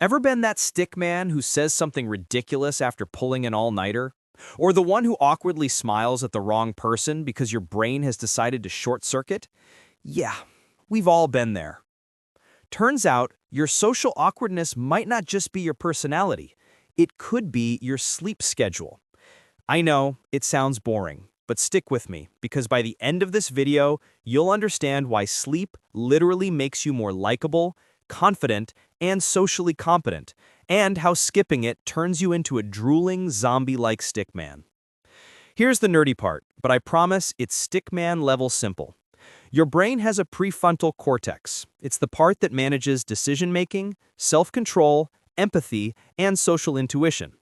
Ever been that stick man who says something ridiculous after pulling an all-nighter? Or the one who awkwardly smiles at the wrong person because your brain has decided to short-circuit? Yeah, we've all been there. Turns out, your social awkwardness might not just be your personality. It could be your sleep schedule. I know, it sounds boring, but stick with me, because by the end of this video, you'll understand why sleep literally makes you more likable, confident, and socially competent, and how skipping it turns you into a drooling, zombie-like stickman. Here's the nerdy part, but I promise it's stickman level simple. Your brain has a prefrontal cortex. It's the part that manages decision-making, self-control, empathy, and social intuition.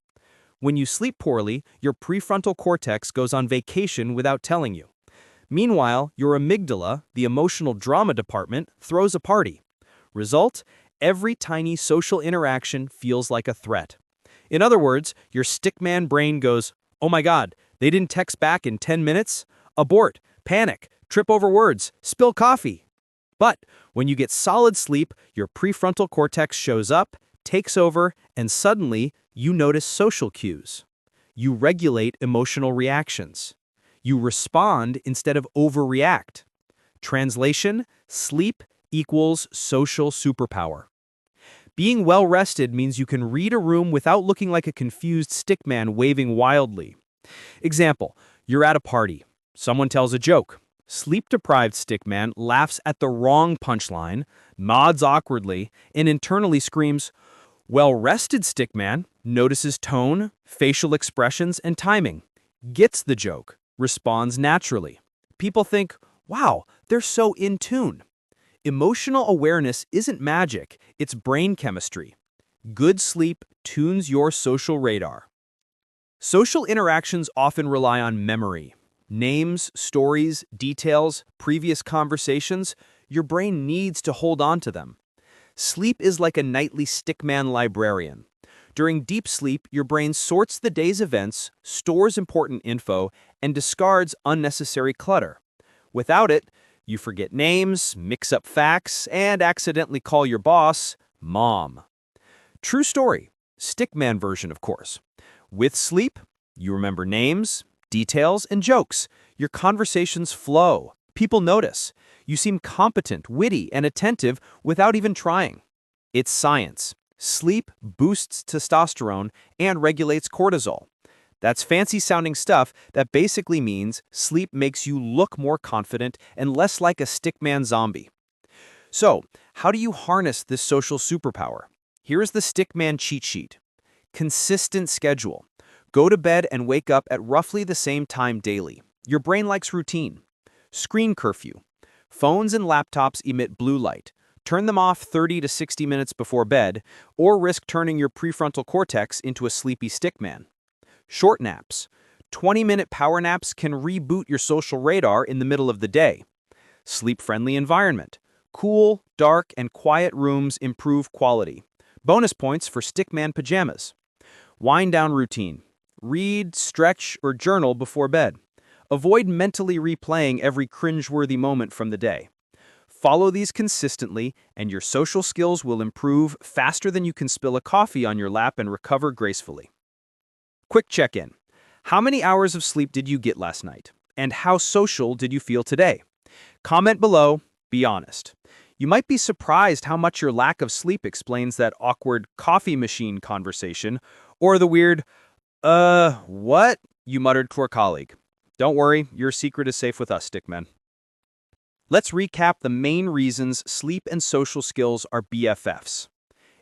When you sleep poorly, your prefrontal cortex goes on vacation without telling you. Meanwhile, your amygdala, the emotional drama department, throws a party. Result? Every tiny social interaction feels like a threat. In other words, your stickman brain goes, "Oh my God, they didn't text back in 10 minutes? Abort, panic, trip over words, spill coffee." But when you get solid sleep, your prefrontal cortex shows up, takes over, and suddenly you notice social cues. You regulate emotional reactions. You respond instead of overreact. Translation: sleep equals social superpower. Being well-rested means you can read a room without looking like a confused stickman waving wildly. Example, you're at a party. Someone tells a joke. Sleep-deprived stickman laughs at the wrong punchline, nods awkwardly, and internally screams. Well-rested stickman notices tone, facial expressions, and timing, gets the joke, responds naturally. People think, wow, they're so in tune. Emotional awareness isn't magic, it's brain chemistry. Good sleep tunes your social radar. Social interactions often rely on memory. Names, stories, details, previous conversations, your brain needs to hold on to them. Sleep is like a nightly stickman librarian. During deep sleep, your brain sorts the day's events, stores important info, and discards unnecessary clutter. Without it, you forget names, mix up facts, and accidentally call your boss Mom. True story. Stickman version, of course. With sleep, you remember names, details, and jokes. Your conversations flow. People notice. You seem competent, witty, and attentive without even trying. It's science. Sleep boosts testosterone and regulates cortisol. That's fancy-sounding stuff that basically means sleep makes you look more confident and less like a stickman zombie. So, how do you harness this social superpower? Here's the stickman cheat sheet. Consistent schedule. Go to bed and wake up at roughly the same time daily. Your brain likes routine. Screen curfew. Phones and laptops emit blue light. Turn them off 30 to 60 minutes before bed, or risk turning your prefrontal cortex into a sleepy stickman. Short naps. 20-minute power naps can reboot your social radar in the middle of the day. Sleep-friendly environment. Cool, dark, and quiet rooms improve quality. Bonus points for stickman pajamas. Wind-down routine. Read, stretch, or journal before bed. Avoid mentally replaying every cringeworthy moment from the day. Follow these consistently, and your social skills will improve faster than you can spill a coffee on your lap and recover gracefully. Quick check-in. How many hours of sleep did you get last night? And how social did you feel today? Comment below, be honest. You might be surprised how much your lack of sleep explains that awkward coffee machine conversation, or the weird, what? You muttered to a colleague. Don't worry, your secret is safe with us, stickmen. Let's recap the main reasons sleep and social skills are BFFs.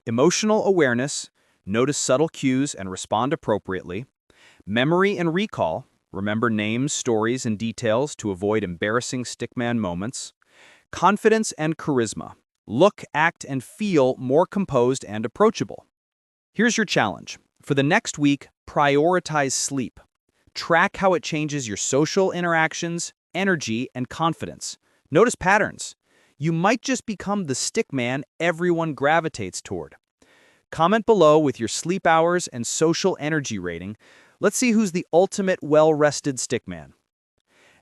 Emotional awareness. Notice subtle cues and respond appropriately. Memory and recall. Remember names, stories, and details to avoid embarrassing stickman moments. Confidence and charisma. Look, act, and feel more composed and approachable. Here's your challenge. For the next week, prioritize sleep. Track how it changes your social interactions, energy, and confidence. Notice patterns. You might just become the stickman everyone gravitates toward. Comment below with your sleep hours and social energy rating. Let's see who's the ultimate well-rested stickman.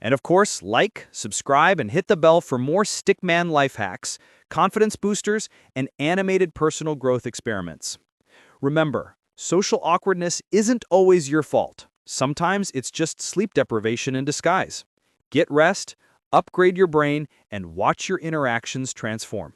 And of course, like, subscribe, and hit the bell for more stickman life hacks, confidence boosters, and animated personal growth experiments. Remember, social awkwardness isn't always your fault. Sometimes it's just sleep deprivation in disguise. Get rest, upgrade your brain, and watch your interactions transform.